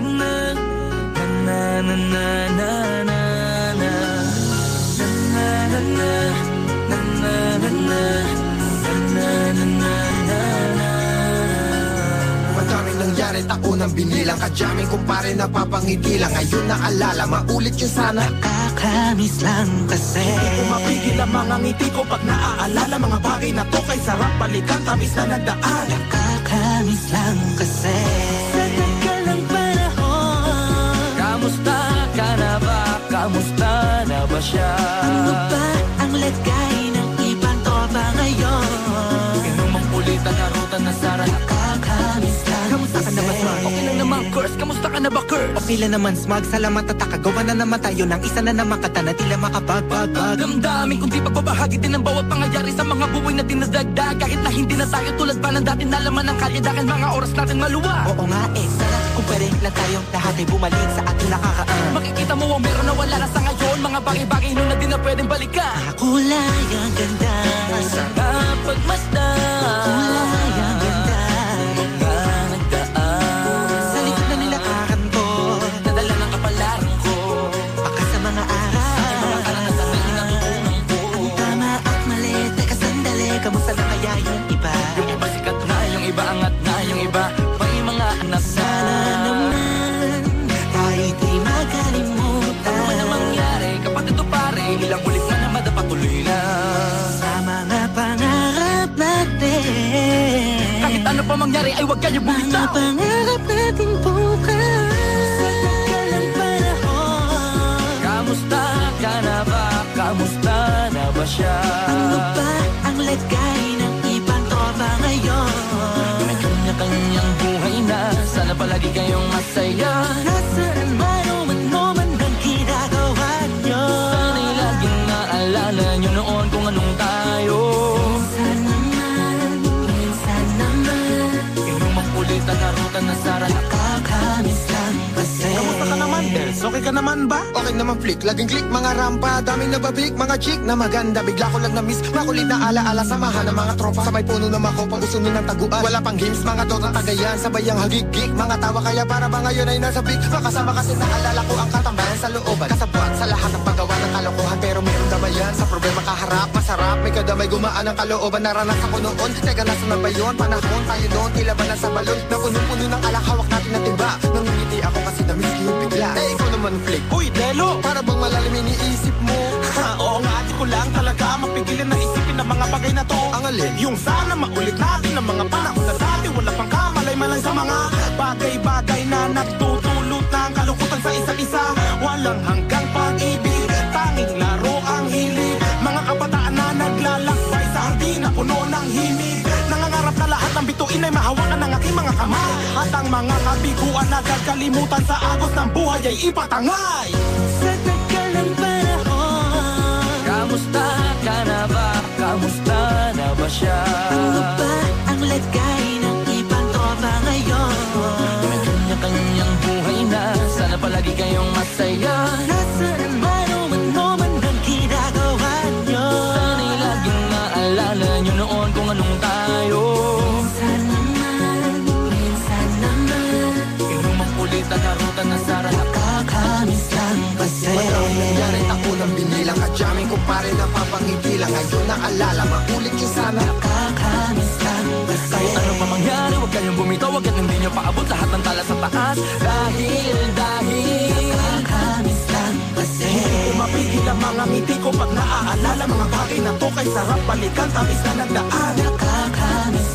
na na na na na na na na na na na na na na. Madaming nangyari, taunang binilang. Kadyaming kumpare na papangiti lang. Ngayon naalala, maulit yun sana. Nakakamiss lang kasi. Hindi ko mapigil ang mga ngiti ko pag naaalala. Mga bagay na to kay sarap balikan, tamis na nagdaan. Nakakamiss lang kasi. Sa tagal ng panahon, kamusta ka na ba? Kamusta na ba siya? Ano ba ang lagay ng ibang tropa ngayon? Inumang pulitan, narutan na Sara. Nakakamiss lang. Kamusta ka na ba, Smug? Okay lang naman, Curse. Kamusta ka na ba, Curse? Okay lang naman, Smug. Salamat at nakagawa na naman tayo ng isa na naman kata na tila makapag-bag-bag. Damdamin kung di pagbabahagi din ang bawat pangyayari sa mga buhay na dinadagdag. Kahit na hindi na tayo tulad pa ng dati, nalaman ng kalye dahil mga oras natin maluwa. Oo nga sana kung pwede lang tayong lahat ay bumalik sa ating nakakaan. Makikita mo ang meron na wala na sa ngayon. Mga bagay-bagay nun na di na pwedeng balikan. Kulay ang ganda, sarap pagmasdan. kulay ang ganda. Mga nagdaan Sa likod na nilakaran ko, nadala ng kapalaran ko. baka sa mga araw Mga karanasan na inatutunan ko. tama at mali, teka sandali, kamusta na kaya yung iba? Yung iba sikat na, yung iba angat na, yung iba may mga anak na. Sana naman tayo di magkalimutan. Ano man ang mangyari, kapatid o pare, ilang ulit man na madapatuloy na. Sa mga pangarap natin, Kahit ano pa mangyari ay huwag kayo mga bumitaw. pangarap natin bukas. Sa tagal ng panahon, Kamusta ka na ba? Kamusta na ba siya? ano ba ang lagay ng ibang tropa ngayon? May kanya-kanyang buhay na, sana palagi kayong masaya. Nasaan man o ano man ang ginagawa nyo? Sana'y laging naalala nyo noon kung anong tayo. Minsan naman Inumang pulitan, narutan na Sara. nakakamiss lang kasi. Kamusta ka naman, Dels? Okay ka naman ba? Okay naman, flick, laging click, mga rampa. Daming nababik, mga chick na maganda. Bigla ko lang na-miss, makulit na alaala. Samahan ng mga tropa, sa may puno na makopa, usuno ng taguan. Wala pang games, mga dota tagayan. Sabay ang hagigik, mga tawa kaya para ba ngayon ay nasa big. Makasama kasi naalala ko ang katambayan sa looban. Kasabwat sa lahat ng paggawa ng kalokohan, pero meron damayan. Sa problema kaharap, masarap, may kadamay gumaan ang kalooban. Naranasan ko noon, teka nasa na ba yun? Panahon tayo noon, tila ba nasa balon? Na punong-puno ng alak, hawak natin na timba. Nangingiti ako kasi na-miss ko yung bigla. Eh, ikaw naman, flick. Uy, Delo! Para bang malalim iniisip mo? Oo nga, di ko lang talaga mapigilan na isipin ang mga bagay na to. Ang alin? Yung sana maulit natin ang mga panahon na dati. Wala pang kamalay man lang sa mga bagay-bagay na nagtutulot ng kalukutan sa isa't isa. Walang hanggang pag-ibig, tanging laro ang hilig. Mga kabataan na naglalakbay sa hardin na puno ng himig. Nangangarap na lahat ng bituin ay mahawakan ng aking mga kamay. At ang mga kabiguan na kalimutan sa agos ng buhay ay ipatangay. Sa tagal ng panahon, kamusta ka na ba? Kamusta na ba siya? Ano ba ang lagay ng ibang tropa ngayon? May kanya-kanyang buhay na, sana palagi kayong masaya. Nasaan man o ano man ang ginagawa nyo? Sana'y laging naalala nyo noon kung anong tayo. Minsan naman Inumang pulitan, narutan na Sara. nakakamiss lang kasi. Madaming nangyari, taunang binilang. Kadyaming kumpare na papangiti lang. Ngayon naalala, maulit yun sana. Nakakamiss lang kasi. Kahit ano pa mangyari, huwag kayong bumitaw. Huwag at hindi nyo paabot lahat ng tala sa taas. Dahil nakakamiss lang kasi. Hindi ko mapigil ang mga ngiti ko pag naaalala. Mga bagay na to kay sarap balikan, tamis na nagdaan. Nakakamiss